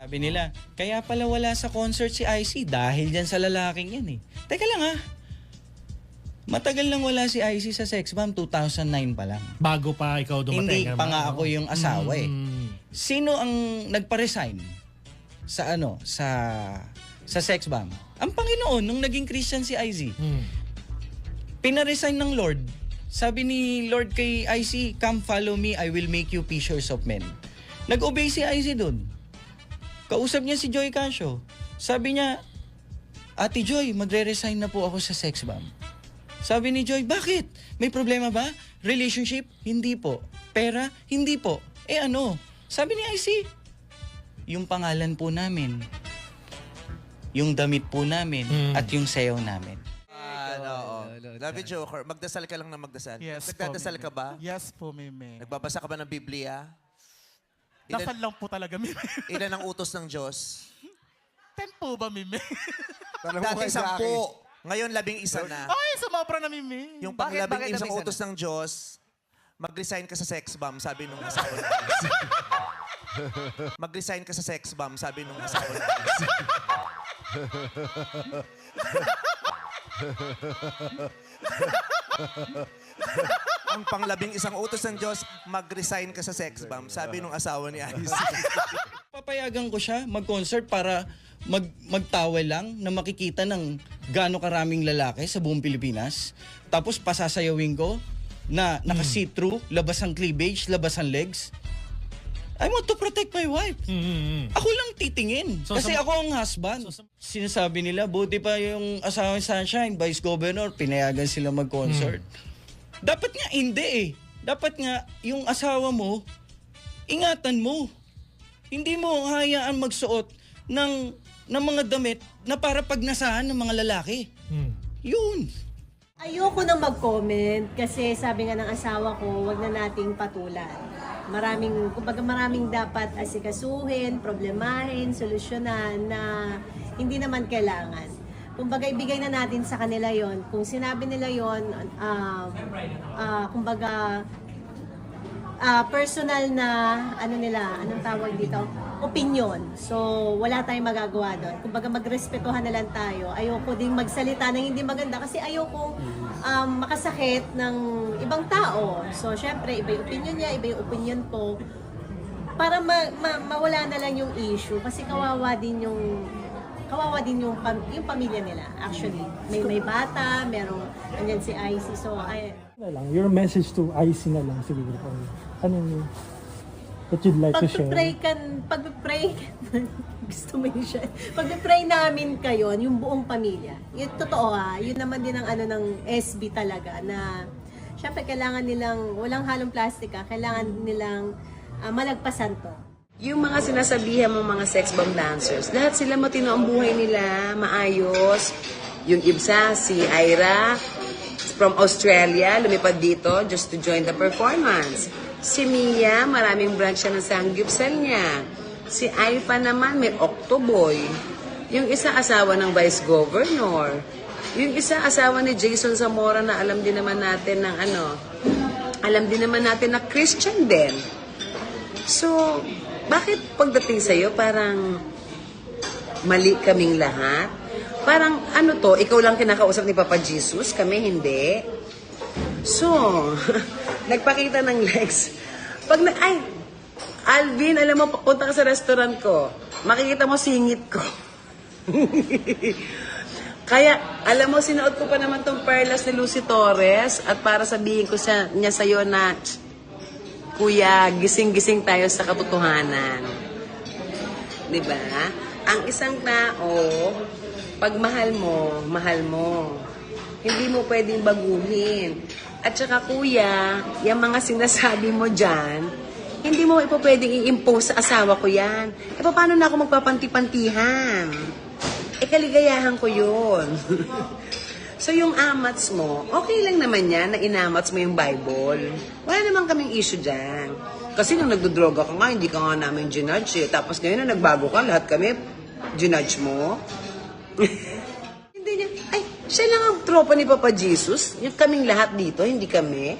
Sabi nila, kaya pala wala sa concert si IC dahil dyan sa lalaking yan eh. Teka lang matagal lang wala si IC sa Sex Bomb, 2009 pa lang. Bago pa ikaw dumating. Hindi pa nga ako yung asawa eh. Sino ang nagpa-resign sa sa Sex Bomb? Ang Panginoon nung naging Christian si IC. Pina-resign ng Lord. Sabi ni Lord kay IC, come follow me, I will make you fishers of men. Nag-obey si IC dun. Kausap niya si Joy Casio. Sabi niya, Ate Joy, magre-resign na po ako sa Sex Bomb. Sabi ni Joy, bakit? May problema ba? Relationship? Hindi po. Pera? Hindi po. Sabi ni IC, yung pangalan po namin, yung damit po namin, at yung sayaw namin. Love you, Joker. Magdasal ka lang na magdasal. Yes Nagdadasal po, ka ba? Yes po, Meme. Nagbabasa ka ba ng Biblia? Dasal lang po talaga, Meme. Ilan ang utos ng Diyos? 10 po ba, Meme? Dati 10. Ngayon 11 na. Ay, sumobra na, Meme. Yung pang-labing isang utos ng Diyos, mag-resign ka sa Sex Bomb, sabi nung asawa niya. Mag-resign ka sa Sex Bomb, sabi nung asawa niya. Ang pang-labing isang utos ng Diyos, mag-resign ka sa Sex Bomb, sabi nung asawa ni Ice. Papayagan ko siya mag-concert para magtawel lang na makikita ng gaano karaming lalaki sa buong Pilipinas. Tapos pasasayawin ko na naka-see-through, labas ang cleavage, labas ang legs. I want to protect my wife. Ako lang titingin. Kasi ako ang husband. Sinasabi nila, buti pa yung asawa ni Sunshine, Vice Governor, pinayagan sila mag-concert. Dapat nga hindi eh. Dapat nga yung asawa mo, ingatan mo. Hindi mo hayaan magsuot ng mga damit na para pagnasahan ng mga lalaki. Yun. Ayoko nang mag-comment kasi sabi nga ng asawa ko, wag na nating patulan. Maraming dapat asikasuhin, problemahin, solusyonan na hindi naman kailangan. Kumbaga, ibigay na natin sa kanila yon. Kung sinabi nila yon, personal na, anong tawag dito? Opinion. So, wala tayong magagawa doon. Kumbaga, magrespetuhan na lang tayo. Ayoko ding magsalita ng hindi maganda kasi ayoko makasakit ng ibang tao. So, syempre, iba yung opinion niya, iba yung opinion ko. Para mawala na lang yung issue kasi kawawa din yung pamilya nila. Actually, may bata, andyan si IC. So, Your message to IC na lang siguro. What you'd like to share? Pag-pray gusto mo yun siya. Pag-pray namin kayo, yung buong pamilya. Yung totoo yun naman din ang ng SB talaga na syempre kailangan nilang, walang halong plastic kailangan nilang malagpasan to. Yung mga sinasabihan mong mga sex bomb dancers, lahat sila matino ang buhay nila, maayos. Yung Ibsa, si Ira, from Australia, lumipad dito just to join the performance. Si Mia, maraming branch siya ng sanggipsal niya. Si Aifa naman, may Octoboy. Yung isa, asawa ng Vice Governor. Yung isa, asawa ni Jason Zamora na alam din naman natin na Christian din. So, bakit pagdating sa'yo parang mali kaming lahat? Parang ikaw lang kinakausap ni Papa Jesus, kami hindi. So, nagpakita ng legs. Alvin, alam mo, punta ka sa restaurant ko, makikita mo singit ko. Kaya, alam mo, sinuot ko pa naman tong perlas ni Lucy Torres at para sabihin ko niya sa'yo na, Kuya, gising-gising tayo sa katotohanan. Diba? Ang isang tao, pag mahal mo. Hindi mo pwedeng baguhin. At saka, Kuya, yung mga sinasabi mo dyan, hindi mo pwedeng i-impose sa asawa ko yan. Paano na ako magpapanti-pantihan? Kaligayahan ko yun. So, yung amats mo, okay lang naman yan na inamats mo yung Bible. Wala naman kaming issue dyan. Kasi nung nagdodroga ka nga, hindi ka nga namin ginudge eh. Tapos ngayon na nagbago ka, lahat kami ginudge mo. Hindi niya, siya lang ang tropa ni Papa Jesus. Yung kaming lahat dito, hindi kami.